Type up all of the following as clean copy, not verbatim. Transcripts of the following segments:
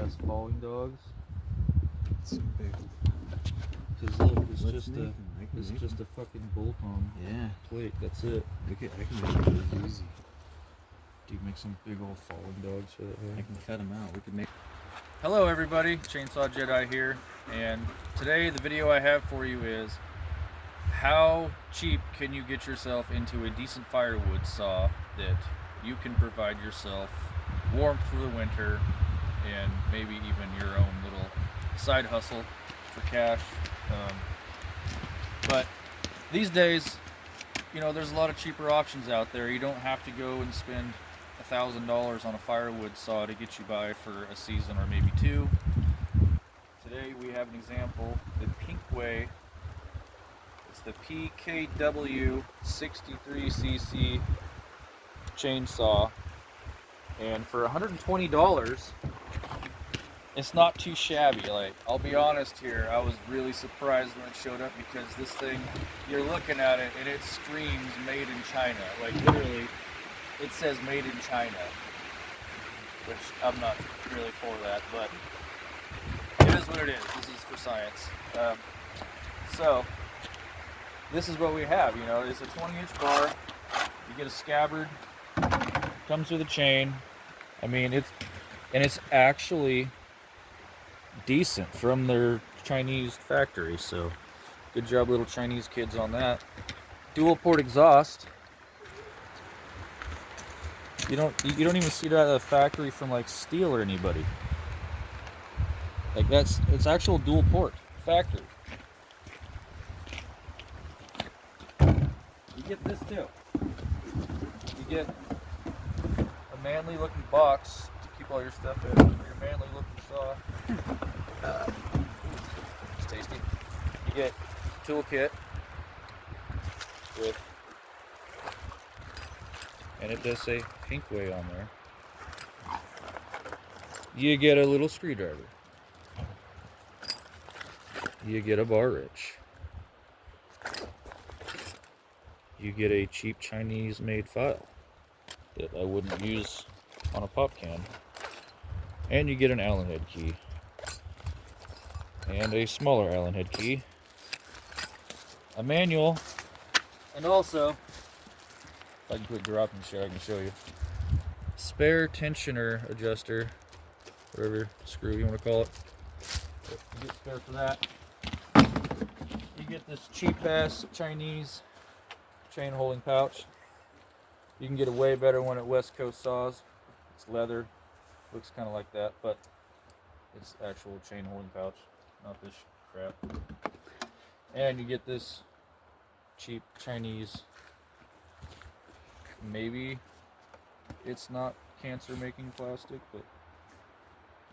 has falling dogs. It's so big. Cause look, it's just a fucking bolt-on. Yeah. Wait, that's it. I can make it really easy. Dude, make some big old falling dogs for that. I can cut them out. We could make. Hello everybody, Chainsaw Jedi here, and today the video I have for you is how cheap can you get yourself into a decent firewood saw that you can provide yourself warmth for the winter and maybe even your own little side hustle for cash. But these days, you know, there's a lot of cheaper options out there. You don't have to go and spend $1,000 on a firewood saw to get you by for a season or maybe two. Today we have an example, the PINKWAY. It's the PKW 63cc chainsaw, and for $120, it's not too shabby. Like, I'll be honest here, I was really surprised when it showed up because this thing, you're looking at it and it screams made in China. Like, literally, it says made in China, which I'm not really for that, but it is what it is. This is for science. So this is what we have. You know, it's a 20-inch bar. You get a scabbard. Comes with a chain. I mean, it's actually decent from their Chinese factory. So good job, little Chinese kids, on that. Dual port exhaust. You don't even see that at a factory from like Steel or anybody. Like, it's actual dual port factory. You get this too. You get a manly looking box to keep all your stuff in. Your manly looking saw. It's tasty. You get toolkit with, and it does say PINKWAY on there. You get a little screwdriver. You get a bar wrench. You get a cheap Chinese made file that I wouldn't use on a pop can. And you get an Allen head key. And a smaller Allen head key. A manual. And also, if I can quit dropping shit, I can show you. Spare tensioner adjuster, whatever screw you want to call it. But you get spare for that. You get this cheap ass Chinese chain holding pouch. You can get a way better one at West Coast Saws. It's leather, looks kind of like that, but it's actual chain holding pouch, not this crap. And you get this cheap Chinese, maybe it's not cancer making plastic, but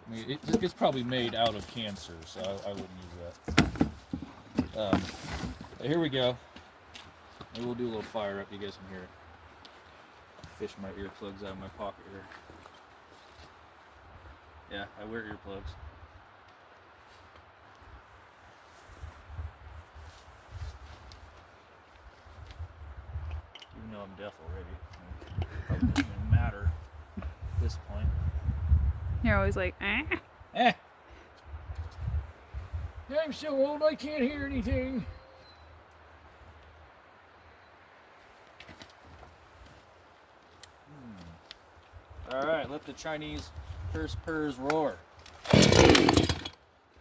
I mean, it's probably made out of cancer, so I wouldn't use that. But here we go. Maybe we'll do a little fire up, you guys can hear it. Fish my earplugs out of my pocket here. Yeah, I wear earplugs. Even though I'm deaf already. Probably doesn't even matter at this point. You're always like, eh? Eh! I'm so old I can't hear anything. Alright, let the Chinese purrs roar.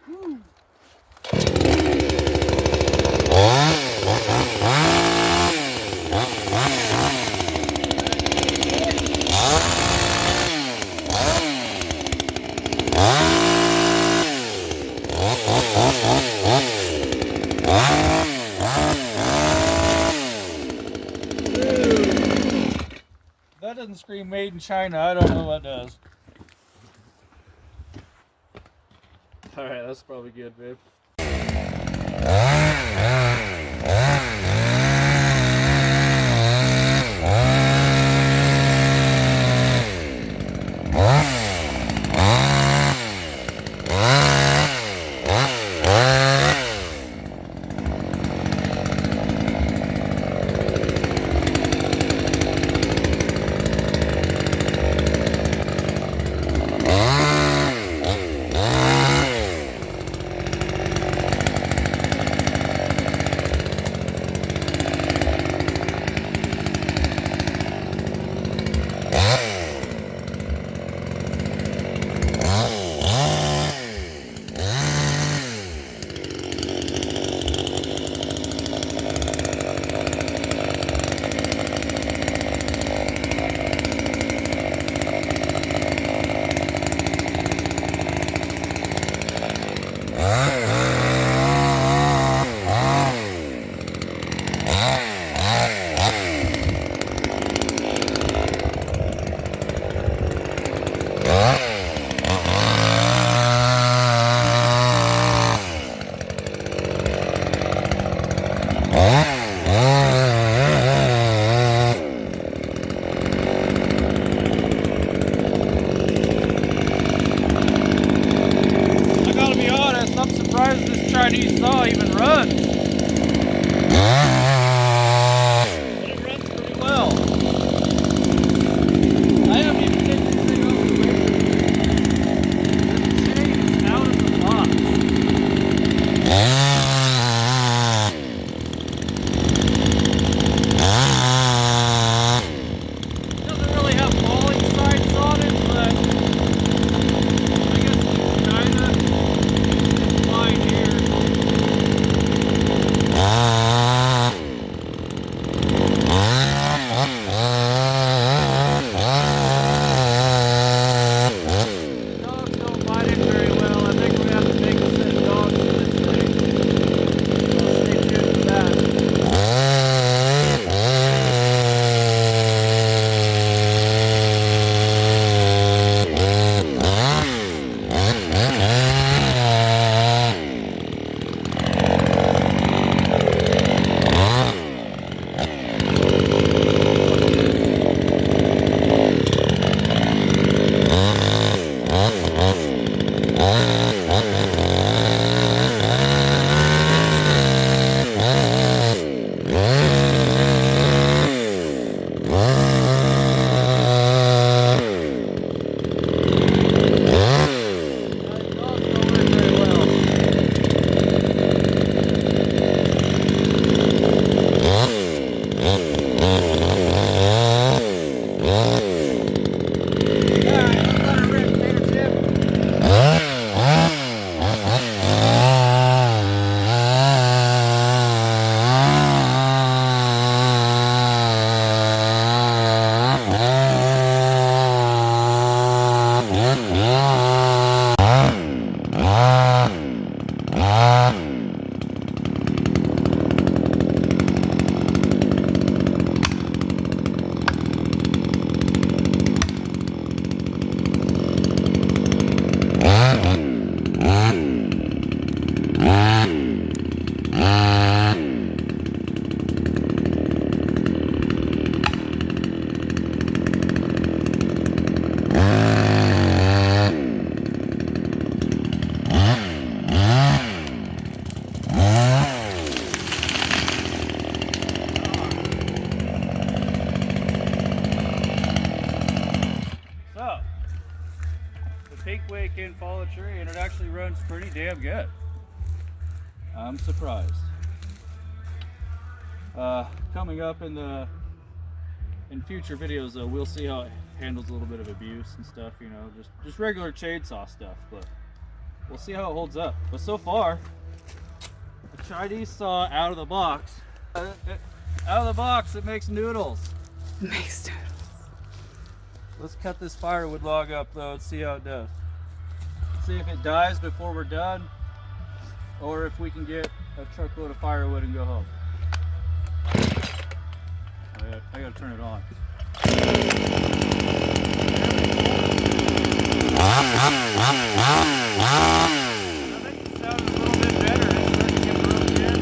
Woo. That doesn't scream made in China. I don't know what does. Alright, that's probably good, babe. Chinese saw even runs. It runs pretty well. I haven't even taken this thing off the razor. This chain is out of the box. It doesn't really have falling sights on it, but I guess it's kinda fine here. Dogs don't bite it very well. I think we're gonna have to make a set of dogs for this thing. So stay tuned for that. Dogs don't work very well. So, the PINKWAY can fall a tree and it actually runs pretty damn good. I'm surprised. Coming up in future videos though, we'll see how it handles a little bit of abuse and stuff, you know, just regular chainsaw stuff, but we'll see how it holds up. But so far, a Chinese saw out of the box. Out of the box, it makes noodles. Makes noodles. Let's cut this firewood log up though and see how it does. See if it dies before we're done, or if we can get a truckload of firewood and go home. I gotta turn it on. That makes it sound a little bit better. It's starting to get really good.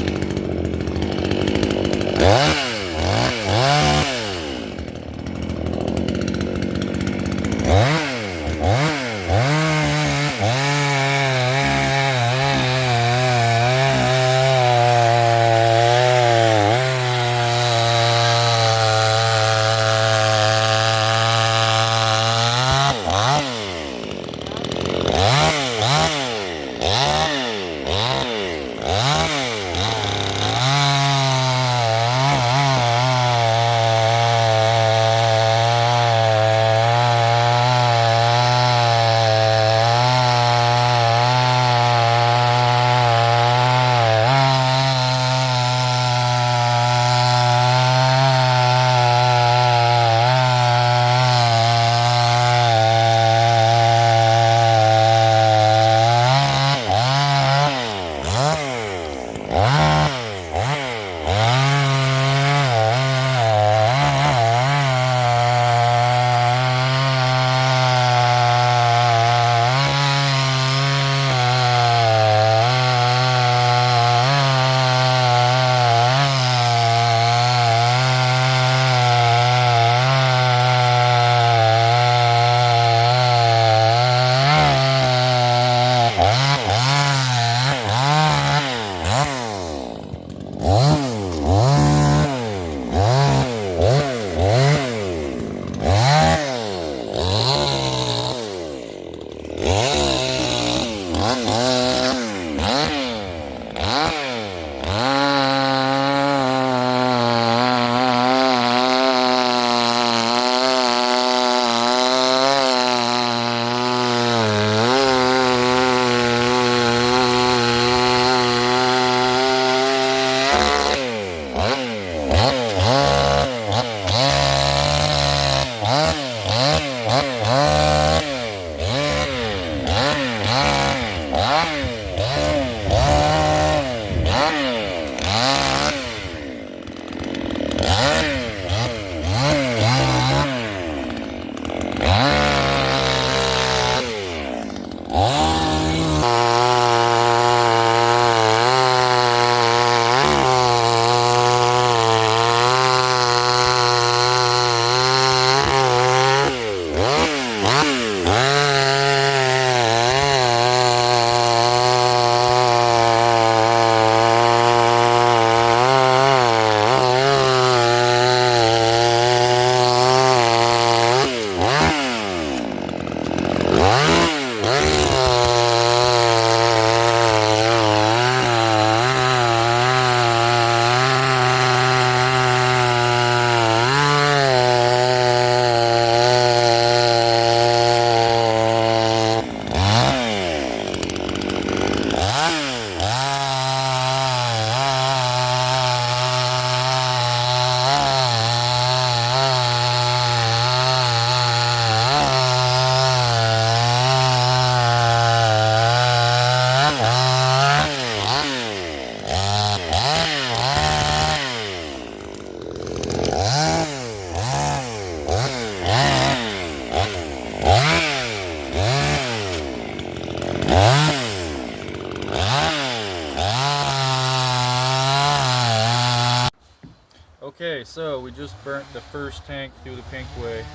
Okay, so we just burnt the first tank through the Pinkway,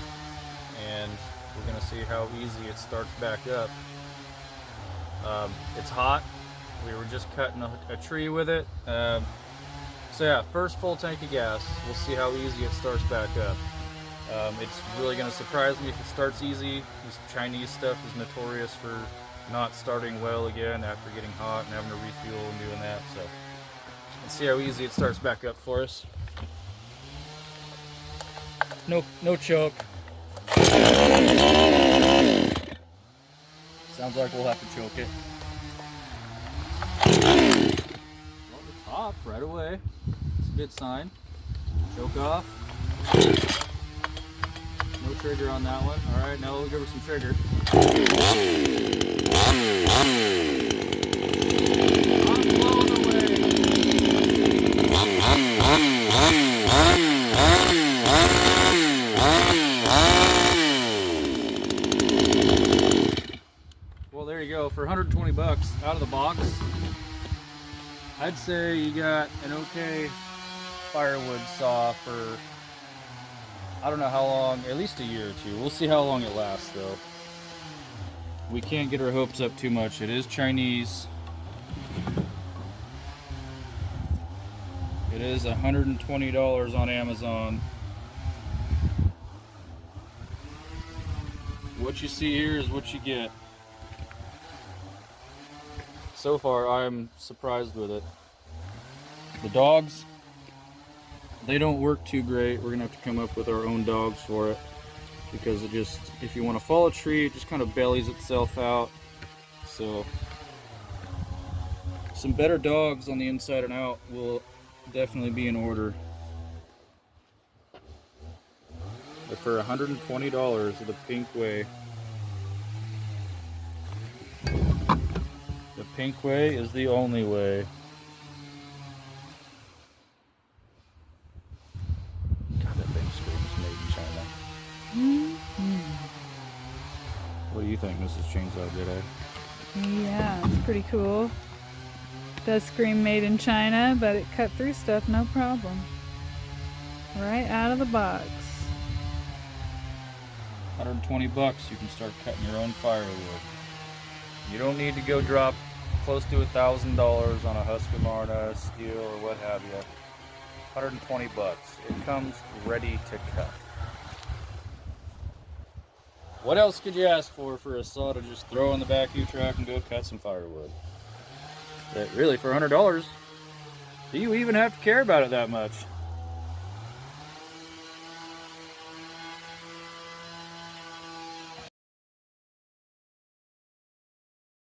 and we're gonna see how easy it starts back up. It's hot. We were just cutting a tree with it. So yeah, first full tank of gas. We'll see how easy it starts back up. It's really gonna surprise me if it starts easy. This Chinese stuff is notorious for not starting well again after getting hot and having to refuel and doing that. So let's see how easy it starts back up for us. No choke. Sounds like we'll have to choke it. Well, it's off right away. It's a good sign. Choke off. No trigger on that one. All right, now we'll give her some trigger. I'm blown away. Well, there you go. For 120 bucks out of the box, I'd say you got an okay firewood saw for, I don't know how long, at least a year or two. We'll see how long it lasts though. We can't get our hopes up too much. It is Chinese. It is $120 on Amazon. What you see here is what you get. So far, I'm surprised with it. The dogs, they don't work too great. We're gonna have to come up with our own dogs for it, because it just, if you want to fall a tree, it just kind of bellies itself out. So some better dogs on the inside and out will definitely be in order. But for $120 the Pinkway. The Pinkway is the only way. God, that thing screams made in China. What do you think, Mrs. Chainsaw Jedi? Yeah, it's pretty cool. Does scream made in China, but it cut through stuff no problem. Right out of the box. 120 bucks, you can start cutting your own firewood. You don't need to go drop close to $1,000 on a Husqvarna, steel, or what have you. 120 bucks. It comes ready to cut. What else could you ask for a saw to just throw in the back of your truck and go cut some firewood? But really, for $100, do you even have to care about it that much?